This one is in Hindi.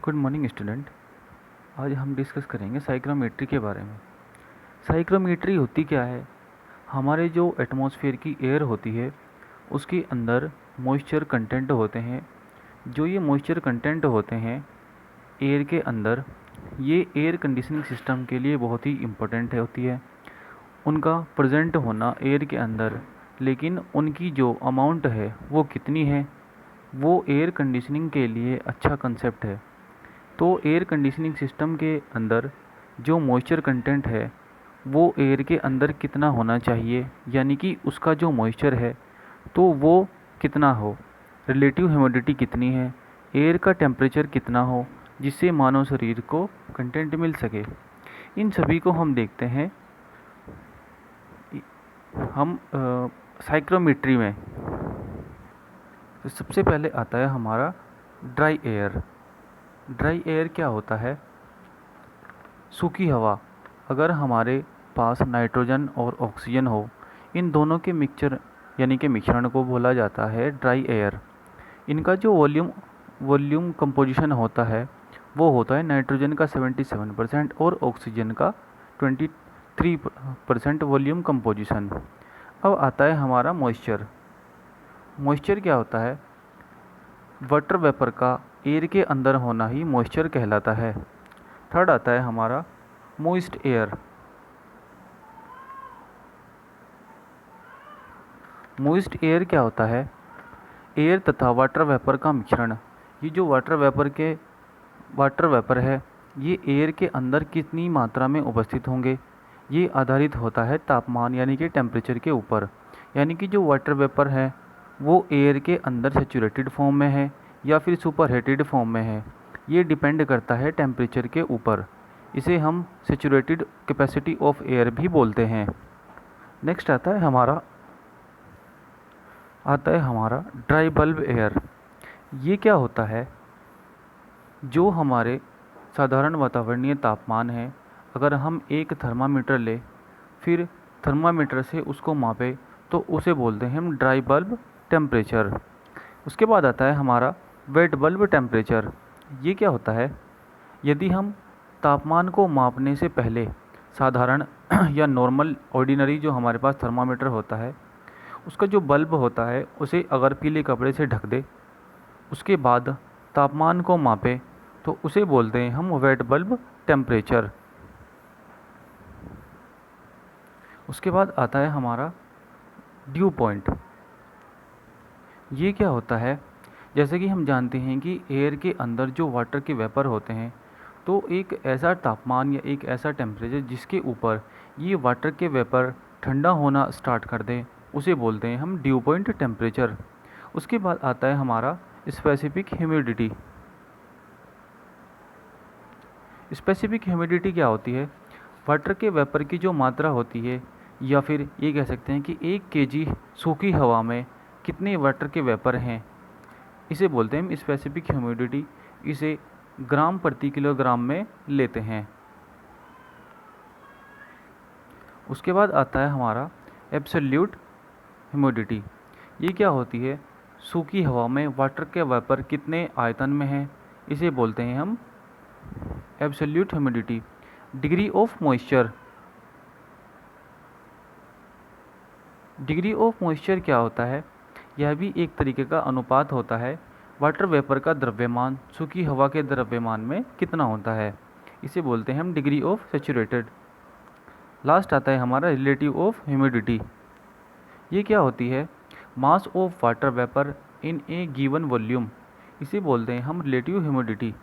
Good morning student. आज हम डिस्कस करेंगे साइक्रोमेट्री के बारे में। साइक्रोमेट्री होती क्या है? हमारे जो एटमॉस्फेयर की एयर होती है उसके अंदर मॉइस्चर कंटेंट होते हैं। जो ये मॉइस्चर कंटेंट होते हैं एयर के अंदर, ये एयर कंडीशनिंग सिस्टम के लिए बहुत ही इम्पोर्टेंट होती है उनका प्रेजेंट होना एयर के अंदर। लेकिन उनकी जो अमाउंट है वो कितनी है, वो एयर कंडीशनिंग के लिए अच्छा कंसेप्ट है। तो एयर कंडीशनिंग सिस्टम के अंदर जो मॉइस्चर कंटेंट है वो एयर के अंदर कितना होना चाहिए, यानी कि उसका जो मॉइस्चर है तो वो कितना हो, रिलेटिव ह्यूमिडिटी कितनी है, एयर का टेम्परेचर कितना हो, जिससे मानव शरीर को कंटेंट मिल सके। इन सभी को हम देखते हैं हम साइक्रोमेट्री में। तो सबसे पहले आता है हमारा ड्राई एयर। ड्राई एयर क्या होता है? सूखी हवा। अगर हमारे पास नाइट्रोजन और ऑक्सीजन हो, इन दोनों के मिक्सचर यानी कि मिश्रण को बोला जाता है ड्राई एयर। इनका जो वॉल्यूम कंपोजिशन होता है वो होता है नाइट्रोजन का 77% और ऑक्सीजन का 23% वॉल्यूम कंपोजिशन। अब आता है हमारा मॉइस्चर। मॉइस्चर क्या होता है? वाटर वेपर का एयर के अंदर होना ही मॉइस्चर कहलाता है। थर्ड आता है हमारा मोइस्ट एयर। मोइस्ट एयर क्या होता है? एयर तथा वाटर वेपर का मिश्रण। ये जो वाटर वेपर है ये एयर के अंदर कितनी मात्रा में उपस्थित होंगे, ये आधारित होता है तापमान यानी कि टेम्परेचर के ऊपर। यानी कि जो वाटर वेपर है वो एयर के अंदर सेचुरेटेड फॉर्म में है या फिर सुपर हीटेड फॉर्म में है, ये डिपेंड करता है टेम्परेचर के ऊपर। इसे हम सेचुरेटेड कैपेसिटी ऑफ एयर भी बोलते हैं। नेक्स्ट आता है हमारा ड्राई बल्ब एयर। ये क्या होता है? जो हमारे साधारण वातावरणीय तापमान है, अगर हम एक थर्मामीटर ले फिर थर्मामीटर से उसको मापें तो उसे बोलते हैं हम ड्राई बल्ब टेम्परेचर। उसके बाद आता है हमारा वेट बल्ब टेम्परेचर। ये क्या होता है? यदि हम तापमान को मापने से पहले साधारण या नॉर्मल ऑर्डिनरी जो हमारे पास थर्मामीटर होता है उसका जो बल्ब होता है उसे अगर पीले कपड़े से ढक दे, उसके बाद तापमान को मापें तो उसे बोलते हैं हम वेट बल्ब टेम्परेचर। उसके बाद आता है हमारा ड्यू पॉइंट। ये क्या होता है? जैसे कि हम जानते हैं कि एयर के अंदर जो वाटर के वेपर होते हैं तो एक ऐसा तापमान या एक ऐसा टेम्परेचर जिसके ऊपर ये वाटर के वेपर ठंडा होना स्टार्ट कर दें उसे बोलते हैं हम ड्यू पॉइंट टेम्परेचर। उसके बाद आता है हमारा स्पेसिफिक ह्यूमिडिटी। स्पेसिफिक ह्यूमिडिटी क्या होती है? वाटर के वेपर की जो मात्रा होती है, या फिर ये कह सकते हैं कि 1 केजी सूखी हवा में कितने वाटर के वेपर हैं, इसे बोलते हैं हम स्पेसिफिक ह्यूमिडिटी। इसे ग्राम प्रति किलोग्राम में लेते हैं। उसके बाद आता है हमारा एब्सोल्यूट ह्यूमिडिटी। ये क्या होती है? सूखी हवा में वाटर के वेपर कितने आयतन में हैं, इसे बोलते हैं हम absolute humidity. Degree of moisture. Degree of moisture क्या होता है? यह भी एक तरीके का अनुपात होता है वाटर वेपर का द्रव्यमान सूखी हवा के द्रव्यमान में कितना होता है, इसे बोलते हैं हम डिग्री ऑफ सेचुरेटेड। लास्ट आता है हमारा रिलेटिव ऑफ ह्यूमिडिटी। ये क्या होती है? Mass of water vapour in A given volume, इसे बोलते हैं हम रिलेटिव ह्यूमिडिटी।